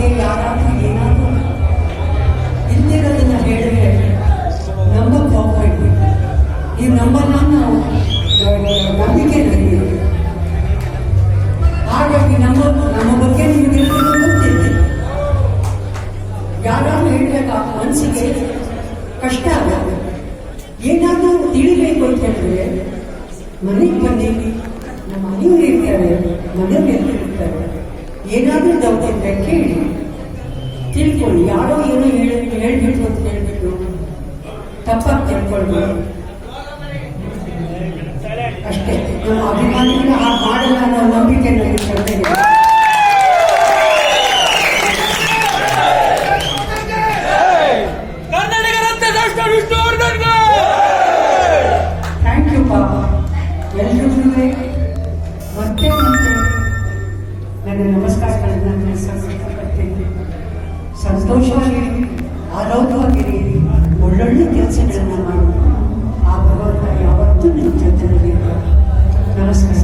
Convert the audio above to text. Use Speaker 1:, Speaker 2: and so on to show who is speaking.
Speaker 1: ಬಗ್ಗೆ ಯಾರಾದರೂ ಏನಾದರೂ ಇಲ್ಲಿರೋದನ್ನ ಹೇಳಿದ್ರೆ ನಂಬಕ್ಕೆ ಹೋಗ್ಬೇಕು. ನೀವು ನಂಬಲ್ಲ, ನಾವು ನಂಬಿಕೆ ನನಗೆ. ಹಾಗಾಗಿ ನಮ್ಮ ಬಗ್ಗೆ ನಿಮಗೆ ಗೊತ್ತಿದೆ. ಯಾರಾದ್ರೂ ಹೇಳ್ಬೇಕು, ಮನಸ್ಸಿಗೆ ಕಷ್ಟ ಆಗುತ್ತೆ. ಏನಾದರೂ ತಿಳಿಬೇಕು ಅಂತ ಹೇಳಿದ್ರೆ ಮನೆಗೆ ಬನ್ನಿ, ನಮ್ಮ ಮನೆಯವ್ರು ಇರ್ತಾರೆ, ಮನೆಯವ್ರು ಇರ್ತಾರೆ. ಏನಾದರೂ ಡೌಟ್ ಇದ್ದರೆ ಕೇಳಿ ತಿಳ್ಕೊಳ್ಳಿ. ಯಾರೋ ಏನೋ ಹೇಳ್ಬಿಟ್ಟು ಅಂತ ಹೇಳ್ಬಿಟ್ಟು ತಪ್ಪಾಗಿ ತಿಳ್ಕೊಳ್ಬೋದು ಅಷ್ಟೇ. ನಮ್ಮ ಅಭಿಮಾನಿಗಳು ಆ ಮಾಡಲ್ಲ ಅನ್ನೋ ನಂಬಿಕೆ ನನಗೆ ಶ್ರದ್ಧೆ ಇದೆ. ಥ್ಯಾಂಕ್ ಯು ಪಾಪ ಎಲ್ರಿಗೂ ಮತ್ತೆ ನನ್ನ ನಮಸ್ಕಾರಗಳನ್ನು ತಿಳಿಸಲ್ಪಡ್ತೇನೆ. ಸಂತೋಷವಾಗಿರಿ, ಆರೋಗ್ಯವಾಗಿರಿ, ಒಳ್ಳೊಳ್ಳೆ ಕೆಲಸಗಳನ್ನು ಮಾಡಿ ಆ ಭಗವಂತ ಯಾವತ್ತೂ ನಿಮ್ಮ ಜೊತೆಯಲ್ಲಿ ನಮಸ್ಕಾರ.